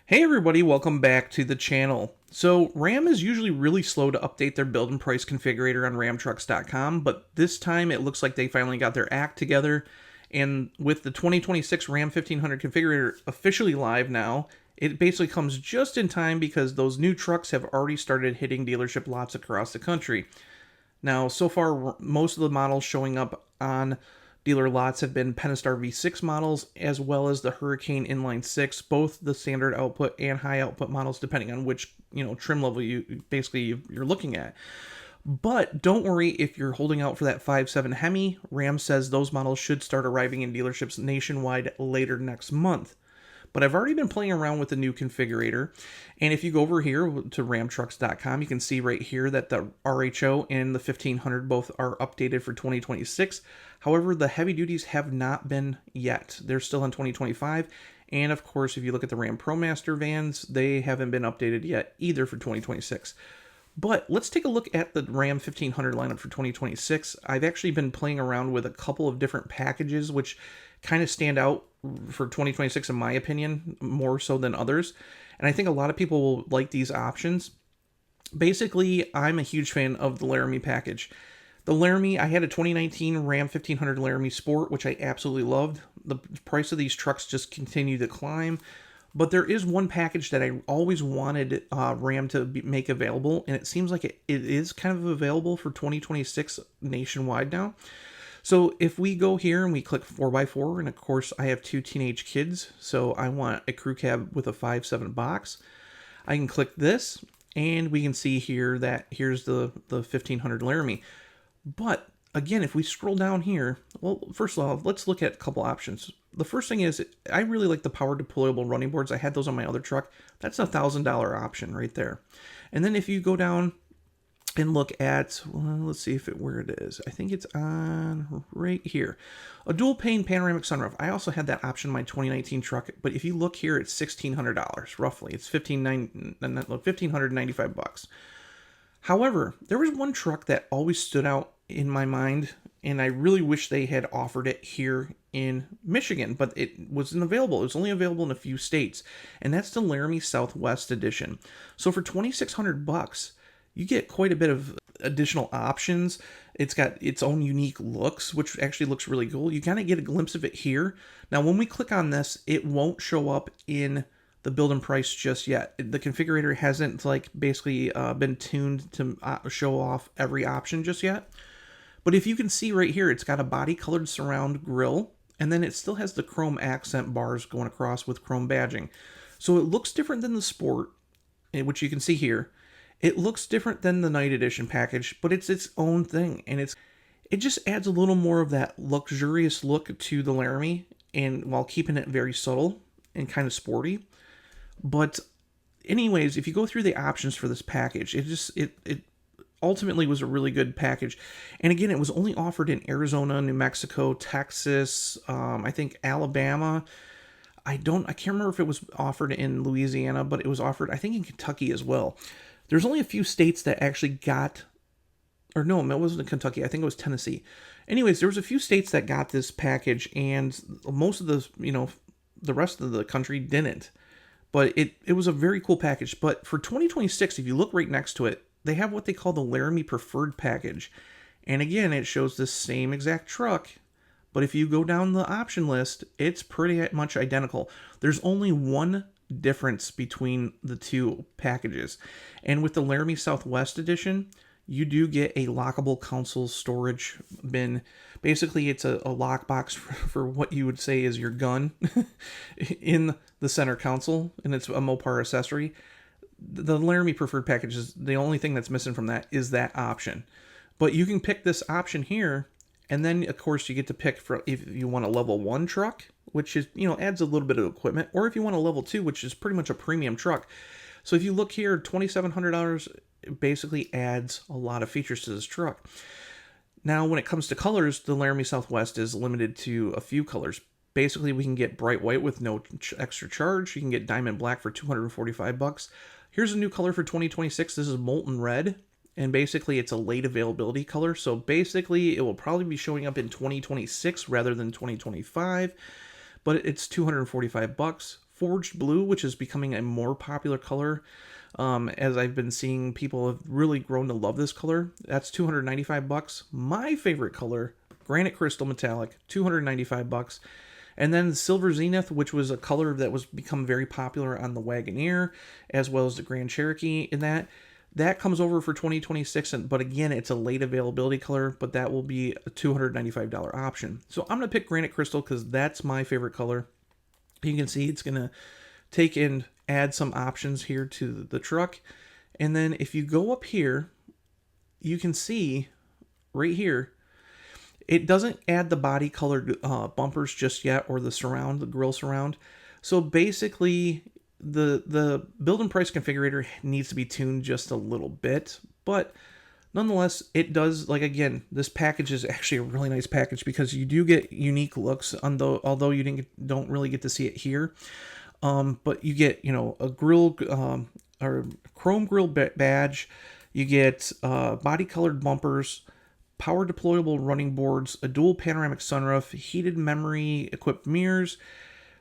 Hey everybody, welcome back to the channel. So Ram is usually really slow to update their build and price configurator on ramtrucks.com, but this time it looks like they finally got their act together, and with the 2026 Ram 1500 configurator officially live now, it basically comes just in time because those new trucks have already started hitting dealership lots across the country. Now, so far, most of the models showing up on dealer lots have been Pentastar V6 models, as well as the Hurricane Inline 6, both the standard output and high output models, depending on which trim level you're looking at. But don't worry if you're holding out for that 5.7 HEMI. Ram says those models should start arriving in dealerships nationwide later next month. But I've already been playing around with the new configurator, and if you go over here to ramtrucks.com, you can see right here that the RHO and the 1500 both are updated for 2026. However, the heavy duties have not been yet. They're still in 2025, and of course, if you look at the Ram ProMaster vans, they haven't been updated yet either for 2026. But let's take a look at the Ram 1500 lineup for 2026. I've actually been playing around with a couple of different packages, which kind of stand out for 2026 in my opinion, more so than others. And I think a lot of people will like these options. Basically, I'm a huge fan of the Laramie package. The Laramie, I had a 2019 Ram 1500 Laramie Sport, which I absolutely loved. The price of these trucks just continue to climb. But there is one package that I always wanted Ram to make available, and it seems like it is kind of available for 2026 nationwide now. So if we go here and we click 4x4, and of course I have two teenage kids, so I want a crew cab with a 5.7 box. I can click this, and we can see here that here's the 1500 Laramie. But again, if we scroll down here, well, first of all, let's look at a couple options. The first thing is, I really like the power deployable running boards. I had those on my other truck. That's a $1,000 option right there. And then if you go down and look at, well, let's see where it is. I think it's on right here. A dual pane panoramic sunroof. I also had that option in my 2019 truck, but if you look here, it's $1,600 roughly. It's $1,595. However, there was one truck that always stood out in my mind, and I really wish they had offered it here in Michigan, but it wasn't available. It was only available in a few states, and that's the Laramie Southwest Edition. So for $2,600, you get quite a bit of additional options. It's got its own unique looks, which actually looks really cool. You kind of get a glimpse of it here. Now, when we click on this, it won't show up in the build and price just yet. The configurator hasn't basically been tuned to show off every option just yet. But if you can see right here, it's got a body colored surround grille, and then it still has the chrome accent bars going across with chrome badging. So it looks different than the Sport, which you can see here. It looks different than the Night Edition package, but it's its own thing, and it just adds a little more of that luxurious look to the Laramie, and while keeping it very subtle and kind of sporty. But anyways, if you go through the options for this package, it ultimately was a really good package. And again, it was only offered in Arizona, New Mexico, Texas, I think Alabama. I can't remember if it was offered in Louisiana, but it was offered, I think, in Kentucky as well. There's only a few states that actually got, or no, it wasn't in Kentucky. I think it was Tennessee. Anyways, there was a few states that got this package, and most of the rest of the country didn't. But it was a very cool package. But for 2026, if you look right next to it, they have what they call the Laramie Preferred package. And again, it shows the same exact truck. But if you go down the option list, it's pretty much identical. There's only one difference between the two packages. And with the Laramie Southwest Edition, you do get a lockable console storage bin. Basically, it's a lockbox for what you would say is your gun in the center console, and it's a Mopar accessory. The Laramie Preferred package is the only thing that's missing from that is that option. But you can pick this option here, and then, of course, you get to pick for if you want a level 1 truck, which is, adds a little bit of equipment, or if you want a level 2, which is pretty much a premium truck. So if you look here, $2,700 basically adds a lot of features to this truck. Now, when it comes to colors, the Laramie Southwest is limited to a few colors. Basically, we can get bright white with no extra charge. You can get diamond black for $245. Here's a new color for 2026. This is molten red. And basically, it's a late availability color. So basically, it will probably be showing up in 2026 rather than 2025. But it's $245. forged blue, which is becoming a more popular color. As I've been seeing, people have really grown to love this color. That's $295. My favorite color, granite crystal metallic, $295. And then Silver Zenith, which was a color that was become very popular on the Wagoneer, as well as the Grand Cherokee. In that comes over for 2026, but again, it's a late availability color, but that will be a $295 option. So I'm going to pick Granite Crystal because that's my favorite color. You can see it's going to take and add some options here to the truck. And then if you go up here, you can see right here, it doesn't add the body colored bumpers just yet, or the grill surround. So basically, the build and price configurator needs to be tuned just a little bit, but nonetheless, it does, like, again, this package is actually a really nice package because you do get unique looks, although you don't really get to see it here. But you get, a grill, or chrome grill badge. You get body colored bumpers, power deployable running boards, a dual panoramic sunroof, heated memory equipped mirrors.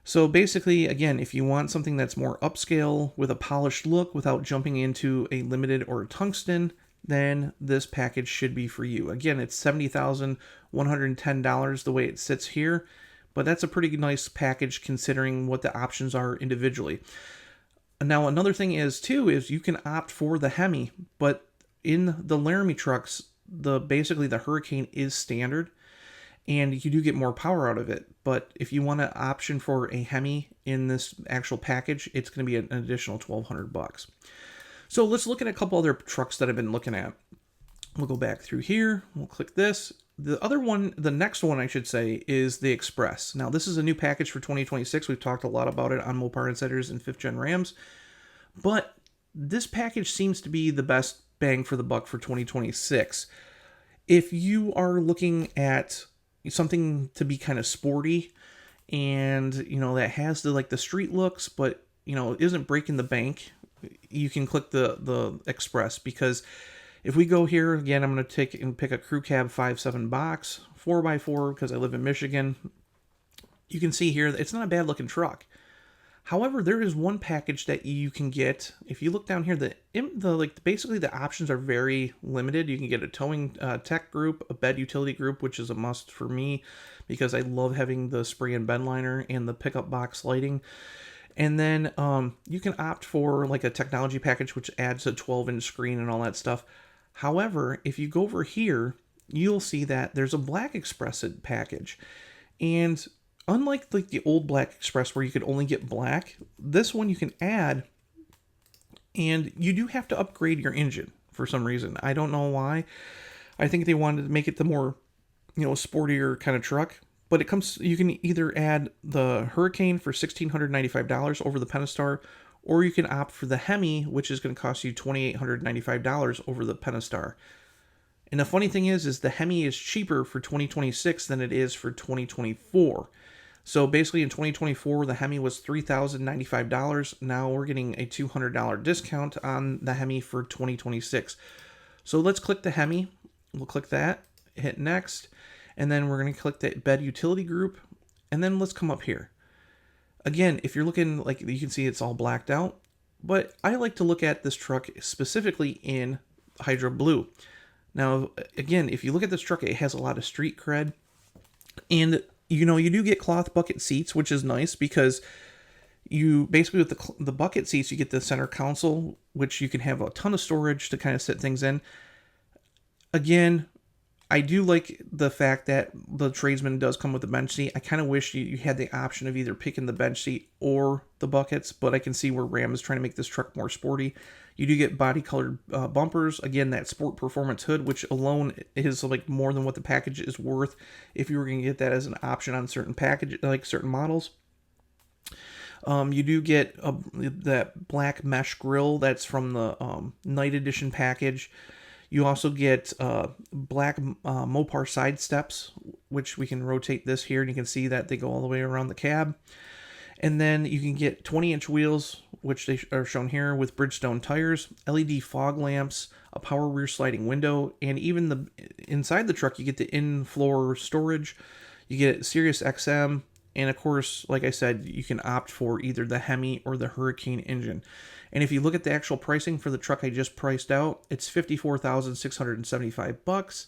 So basically, again, if you want something that's more upscale with a polished look without jumping into a limited or a tungsten, then this package should be for you. Again, it's $70,110 the way it sits here, but that's a pretty nice package considering what the options are individually. Now, another thing is you can opt for the HEMI, but in the Laramie trucks, basically the Hurricane is standard, and you do get more power out of it. But if you want an option for a HEMI in this actual package, it's going to be an additional $1,200. So let's look at a couple other trucks that I've been looking at. We'll go back through here. We'll click this. The next one I should say, is the Express. Now, this is a new package for 2026. We've talked a lot about it on Mopar Insiders and 5th Gen Rams. But this package seems to be the best bang for the buck for 2026. If you are looking at something to be kind of sporty and, that has the street looks, but, isn't breaking the bank, you can click the Express, because if we go here, again, I'm going to take and pick a Crew Cab 5.7 box, 4x4, because I live in Michigan. You can see here, it's not a bad looking truck. However, there is one package that you can get. If you look down here, basically the options are very limited. You can get a towing tech group, a bed utility group, which is a must for me because I love having the spray and bed liner and the pickup box lighting. And then you can opt for a technology package, which adds a 12-inch screen and all that stuff. However, if you go over here, you'll see that there's a Black Express package. And unlike the old Black Express where you could only get black, this one you can add, and you do have to upgrade your engine for some reason. I don't know why. I think they wanted to make it the more, sportier kind of truck. But you can either add the Hurricane for $1,695 over the Pentastar, or you can opt for the HEMI, which is going to cost you $2,895 over the Pentastar. And the funny thing is the HEMI is cheaper for 2026 than it is for 2024. So basically in 2024, the HEMI was $3,095. Now we're getting a $200 discount on the HEMI for 2026. So let's click the HEMI. We'll click that, hit next, and then we're going to click the bed utility group, and then let's come up here. Again, if you're looking, you can see it's all blacked out, but I like to look at this truck specifically in Hydro Blue. Now, again, if you look at this truck, it has a lot of street cred, and you do get cloth bucket seats, which is nice because you basically, with the bucket seats, you get the center console, which you can have a ton of storage to kind of set things in. Again, I do like the fact that the Tradesman does come with a bench seat. I kind of wish you had the option of either picking the bench seat or the buckets, but I can see where Ram is trying to make this truck more sporty. You do get body-colored bumpers. Again, that Sport Performance hood, which alone is more than what the package is worth if you were going to get that as an option on certain certain models. You do get that black mesh grill that's from the Night Edition package. You also get black Mopar side steps, which we can rotate this here, and you can see that they go all the way around the cab. And then you can get 20-inch wheels, which they are shown here, with Bridgestone tires, LED fog lamps, a power rear sliding window, and even inside the truck, you get the in-floor storage. You get Sirius XM, And of course, like I said, you can opt for either the HEMI or the Hurricane engine. And if you look at the actual pricing for the truck I just priced out, it's $54,675,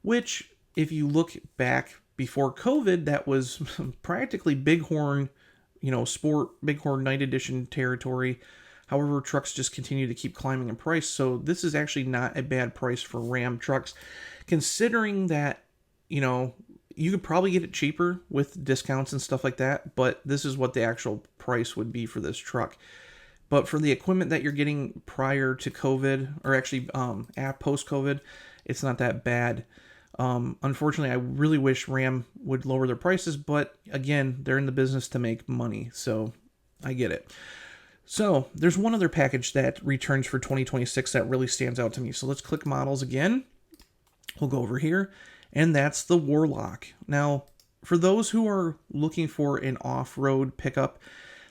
which if you look back before COVID, that was practically Bighorn, sport, Bighorn Night Edition territory. However, trucks just continue to keep climbing in price. So this is actually not a bad price for Ram trucks, considering that, you could probably get it cheaper with discounts and stuff like that, but this is what the actual price would be for this truck. But for the equipment that you're getting prior to COVID, or actually post-COVID, it's not that bad. Unfortunately, I really wish Ram would lower their prices, but again, they're in the business to make money, so I get it. So there's one other package that returns for 2026 that really stands out to me. So let's click models again. We'll go over here, and that's the Warlock. Now, for those who are looking for an off-road pickup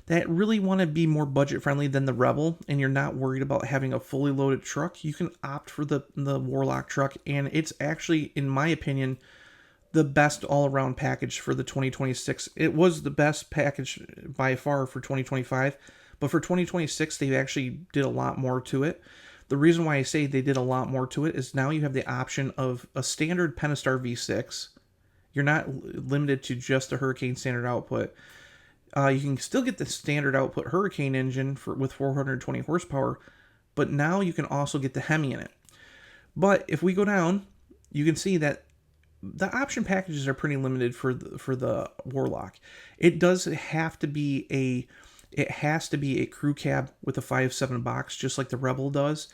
that really want to be more budget friendly than the Rebel, and you're not worried about having a fully loaded truck, you can opt for the Warlock truck, and it's actually, in my opinion, the best all-around package for the 2026. It was the best package by far for 2025, but for 2026, they actually did a lot more to it. The reason why I say they did a lot more to it is now you have the option of a standard Pentastar V6. You're not limited to just the Hurricane standard output. You can still get the standard output Hurricane engine with 420 horsepower, but now you can also get the HEMI in it. But if we go down, you can see that the option packages are pretty limited for the Warlock. It has to be a crew cab with a 5.7 box, just like the Rebel does.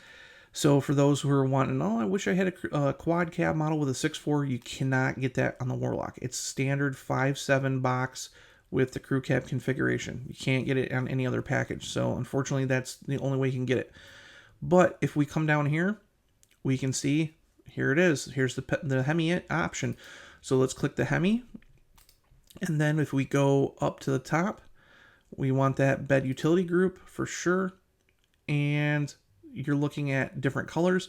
So for those who are wanting, I wish I had a quad cab model with a 6.4, you cannot get that on the Warlock. It's standard 5.7 box with the crew cab configuration. You can't get it on any other package. So unfortunately, that's the only way you can get it. But if we come down here, we can see, here it is. Here's the HEMI option. So let's click the HEMI. And then if we go up to the top, we want that bed utility group for sure. And you're looking at different colors.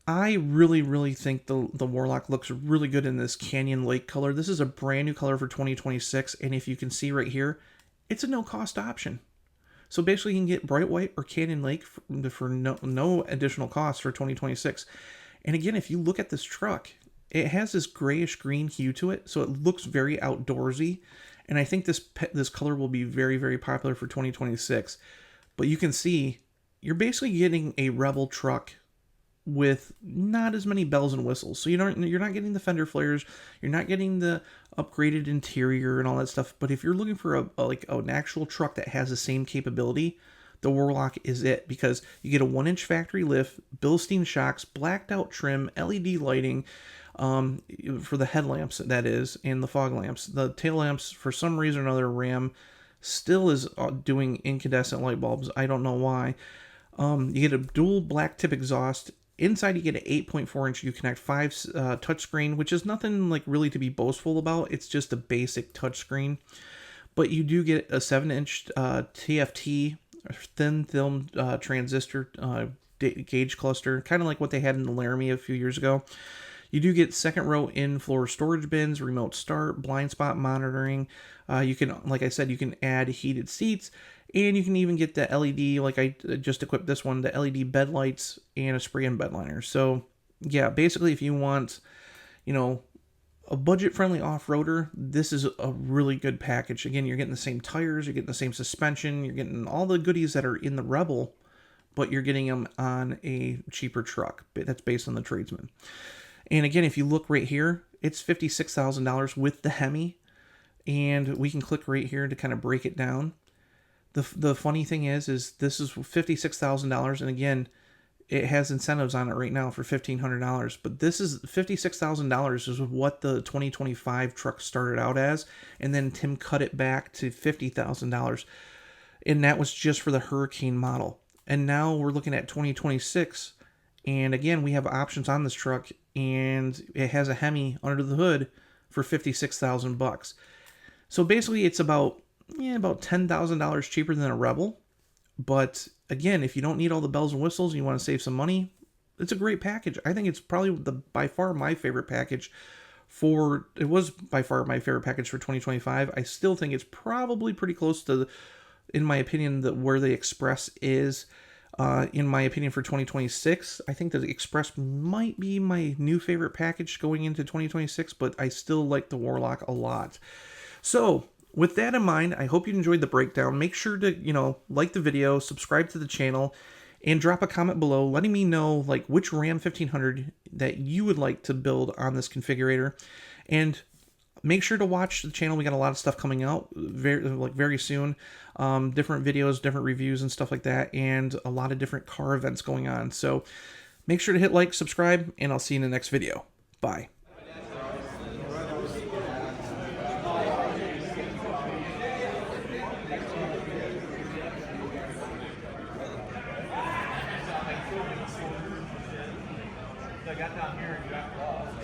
I really, really think the Warlock looks really good in this Canyon Lake color. This is a brand new color for 2026, and if you can see right here, it's a no-cost option. So basically, you can get Bright White or Canyon Lake for no additional cost for 2026. And again, if you look at this truck, it has this grayish green hue to it, so it looks very outdoorsy. And I think this color will be very, very popular for 2026. But you can see, you're basically getting a Rebel truck with not as many bells and whistles. So you're not getting the fender flares, you're not getting the upgraded interior and all that stuff. But if you're looking for an actual truck that has the same capability, the Warlock is it, because you get a 1-inch factory lift, Bilstein shocks, blacked out trim, LED lighting for the headlamps, that is, and the fog lamps. The tail lamps, for some reason or another, Ram still is doing incandescent light bulbs. I don't know why. You get a dual black tip exhaust. Inside, you get an 8.4-inch Uconnect 5 touchscreen, which is nothing like really to be boastful about. It's just a basic touchscreen. But you do get a 7-inch TFT, thin film transistor gauge cluster, kind of like what they had in the Laramie a few years ago. You do get second row in-floor storage bins, remote start, blind spot monitoring. You can, like I said, you can add heated seats. And you can even get the LED, like I just equipped this one, the LED bed lights and a spray-in bed liner. So, yeah, basically if you want, a budget-friendly off-roader, this is a really good package. Again, you're getting the same tires, you're getting the same suspension, you're getting all the goodies that are in the Rebel, but you're getting them on a cheaper truck. That's based on the tradesman. And again, if you look right here, it's $56,000 with the HEMI. And we can click right here to kind of break it down. The funny thing is this is $56,000, and again, it has incentives on it right now for $1,500. But this is $56,000 is what the 2025 truck started out as, and then Tim cut it back to $50,000, and that was just for the Hurricane model. And now we're looking at 2026, and again, we have options on this truck, and it has a HEMI under the hood for $56,000. So basically, it's about $10,000 cheaper than a Rebel. But again, if you don't need all the bells and whistles and you want to save some money, it's a great package. I think it's probably by far my favorite package it was by far my favorite package for 2025. I still think it's probably pretty close to, in my opinion, where the Express is. In my opinion, for 2026, I think the Express might be my new favorite package going into 2026, but I still like the Warlock a lot. So with that in mind, I hope you enjoyed the breakdown. Make sure to, like the video, subscribe to the channel, and drop a comment below letting me know like which Ram 1500 that you would like to build on this configurator. And make sure to watch the channel. We got a lot of stuff coming out very soon. Different videos, different reviews and stuff like that, and a lot of different car events going on. So make sure to hit like, subscribe, and I'll see you in the next video. Bye. I got down here and got lost.